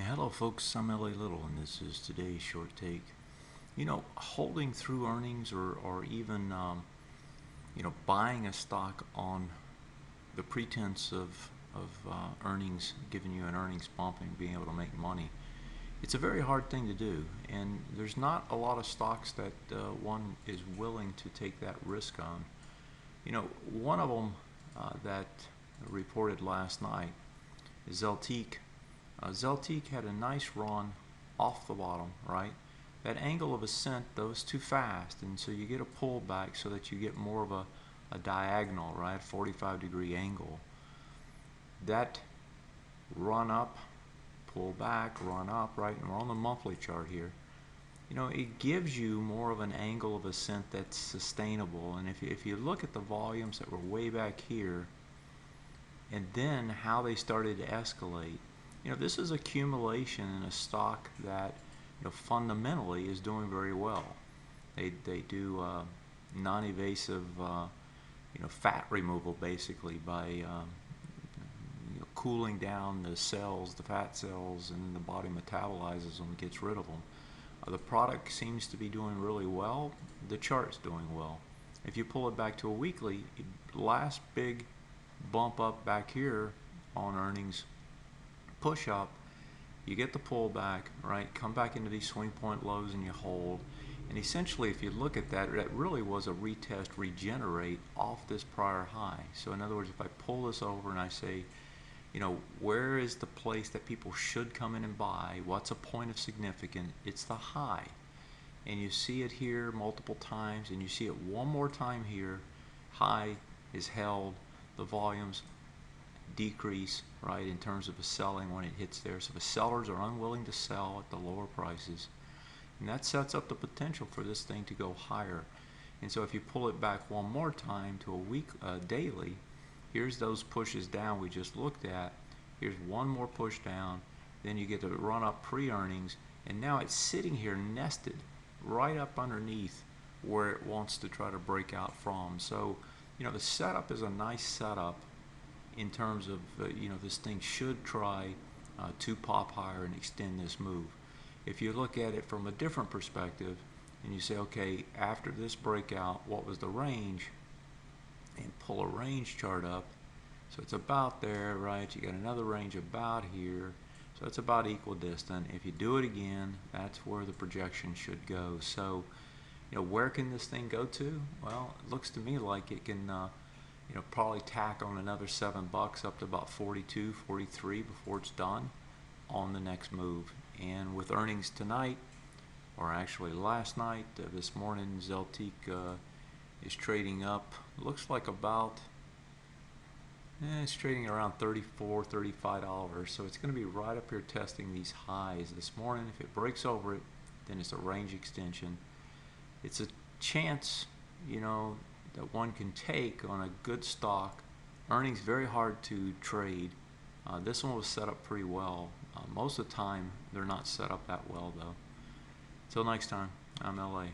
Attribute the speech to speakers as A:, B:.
A: Hello folks, I'm LA Little and this is today's short take. Holding through earnings or even buying a stock on the pretense of earnings, giving you an earnings bump and being able to make money, it's a very hard thing to do, and there's not a lot of stocks that one is willing to take that risk on. One of them that reported last night is Zeltiq. Zeltiq had a nice run off the bottom, right? That angle of ascent, though, is too fast, and so you get a pullback so that you get more of a diagonal, right? 45-degree angle. That run up, pull back, run up, right? And we're on the monthly chart here. It gives you more of an angle of ascent that's sustainable. And if you look at the volumes that were way back here, and then how they started to escalate, this is accumulation in a stock that fundamentally is doing very well. They do non-evasive fat removal basically by cooling down the cells, the fat cells, and the body metabolizes them, gets rid of them. The product seems to be doing really well. The chart's doing well. If you pull it back to a weekly, last big bump up back here on earnings, push up, you get the pullback, right? Come back into these swing point lows and you hold. And essentially, if you look at that, that really was a retest, regenerate off this prior high. So in other words, if I pull this over and I say, where is the place that people should come in and buy? What's a point of significance? It's the high. And you see it here multiple times, and you see it one more time here. High is held, the volumes decrease, right, in terms of the selling when it hits there. So the sellers are unwilling to sell at the lower prices, and that sets up the potential for this thing to go higher. And so if you pull it back one more time to a week daily, here's those pushes down we just looked at. Here's one more push down, then you get to run up pre-earnings, and now it's sitting here nested right up underneath where it wants to try to break out from. So the setup is a nice setup in terms of this thing should try to pop higher and extend this move. If you look at it from a different perspective and you say, okay, after this breakout, what was the range, and pull a range chart up, so it's about there, right? You got another range about here, so it's about equidistant. If you do it again, that's where the projection should go. So where can this thing go to? Well, it looks to me like it can probably tack on another $7 up to about 42, 43 before it's done on the next move. And with earnings tonight, or actually last night, this morning, Zeltiq is trading up. Looks like about, it's trading around $34, $35. So it's going to be right up here testing these highs this morning. If it breaks over it, then it's a range extension. It's a chance, that one can take on a good stock. Earnings very hard to trade. This one was set up pretty well. Most of the time they're not set up that well though. Till next time, I'm LA.